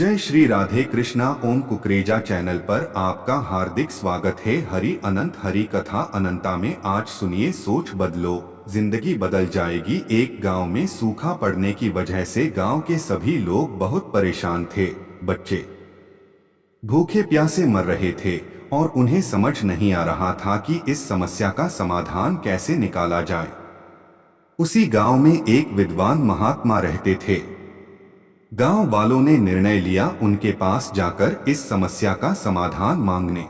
जय श्री राधे कृष्णा। ओम कुकरेजा चैनल पर आपका हार्दिक स्वागत है। हरि अनंत हरि कथा अनंता में आज सुनिए सोच बदलो, जिंदगी बदल जाएगी। एक गांव में सूखा पड़ने की वजह से गांव के सभी लोग बहुत परेशान थे। बच्चे भूखे प्यासे मर रहे थे और उन्हें समझ नहीं आ रहा था कि इस समस्या का समाधान कैसे निकाला जाए। उसी गांव में एक विद्वान महात्मा रहते थे। गांव वालों ने निर्णय लिया उनके पास जाकर इस समस्या का समाधान मांगने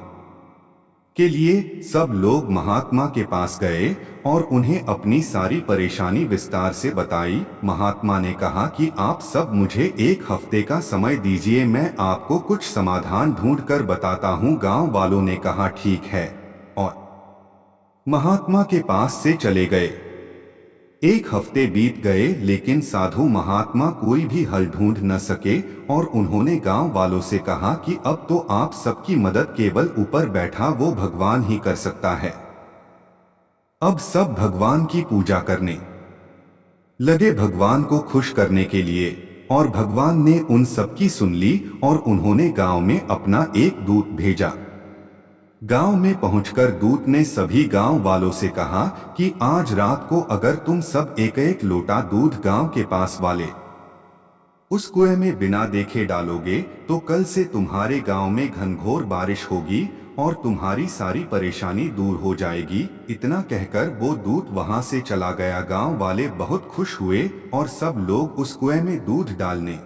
के लिए। सब लोग महात्मा के पास गए और उन्हें अपनी सारी परेशानी विस्तार से बताई। महात्मा ने कहा कि आप सब मुझे एक हफ्ते का समय दीजिए, मैं आपको कुछ समाधान ढूंढकर बताता हूँ। गांव वालों ने कहा ठीक है और महात्मा के पास से चले गए। एक हफ्ते बीत गए लेकिन साधु महात्मा कोई भी हल ढूंढ न सके और उन्होंने गांव वालों से कहा कि अब तो आप सबकी मदद केवल ऊपर बैठा वो भगवान ही कर सकता है। अब सब भगवान की पूजा करने लगे भगवान को खुश करने के लिए, और भगवान ने उन सबकी सुन ली और उन्होंने गांव में अपना एक दूत भेजा। गांव में पहुंचकर दूत ने सभी गांव वालों से कहा कि आज रात को अगर तुम सब एक एक लोटा दूध गांव के पास वाले उस कुएं में बिना देखे डालोगे तो कल से तुम्हारे गांव में घनघोर बारिश होगी और तुम्हारी सारी परेशानी दूर हो जाएगी। इतना कहकर वो दूत वहां से चला गया। गांव वाले बहुत खुश हुए और सब लोग उस कुएं में दूध डालने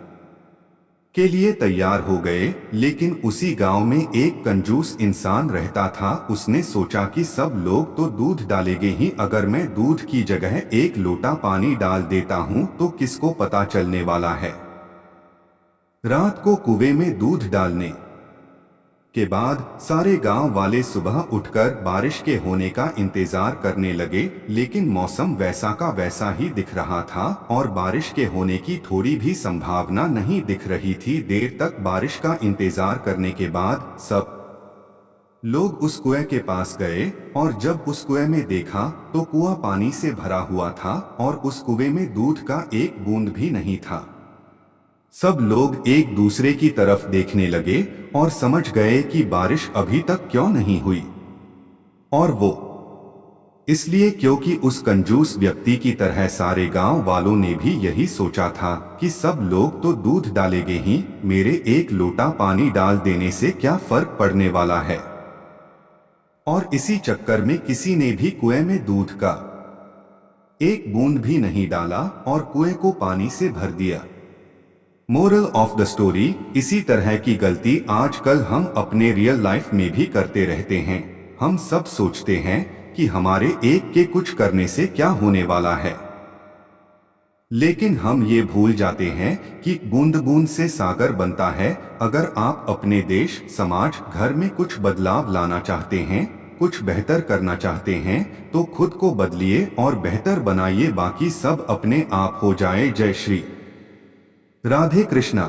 के लिए तैयार हो गए। लेकिन उसी गांव में एक कंजूस इंसान रहता था। उसने सोचा कि सब लोग तो दूध डालेंगे ही, अगर मैं दूध की जगह एक लोटा पानी डाल देता हूं तो किसको पता चलने वाला है। रात को कुएं में दूध डालने के बाद सारे गांव वाले सुबह उठकर बारिश के होने का इंतजार करने लगे। लेकिन मौसम वैसा का वैसा ही दिख रहा था और बारिश के होने की थोड़ी भी संभावना नहीं दिख रही थी। देर तक बारिश का इंतजार करने के बाद सब लोग उस कुएं के पास गए और जब उस कुएं में देखा तो कुआं पानी से भरा हुआ था और उस कुएं में दूध का एक बूंद भी नहीं था। सब लोग एक दूसरे की तरफ देखने लगे और समझ गए कि बारिश अभी तक क्यों नहीं हुई, और वो इसलिए क्योंकि उस कंजूस व्यक्ति की तरह सारे गांव वालों ने भी यही सोचा था कि सब लोग तो दूध डालेंगे ही, मेरे एक लोटा पानी डाल देने से क्या फर्क पड़ने वाला है। और इसी चक्कर में किसी ने भी कुएं में दूध का एक बूंद भी नहीं डाला और कुएं को पानी से भर दिया। मोरल ऑफ द स्टोरी, इसी तरह की गलती आजकल हम अपने रियल लाइफ में भी करते रहते हैं। हम सब सोचते हैं कि हमारे एक के कुछ करने से क्या होने वाला है, लेकिन हम ये भूल जाते हैं कि बूंद बूंद से सागर बनता है। अगर आप अपने देश, समाज, घर में कुछ बदलाव लाना चाहते हैं, कुछ बेहतर करना चाहते हैं तो खुद को बदलिए और बेहतर बनाइए, बाकी सब अपने आप हो जाए। जय श्री राधे कृष्णा।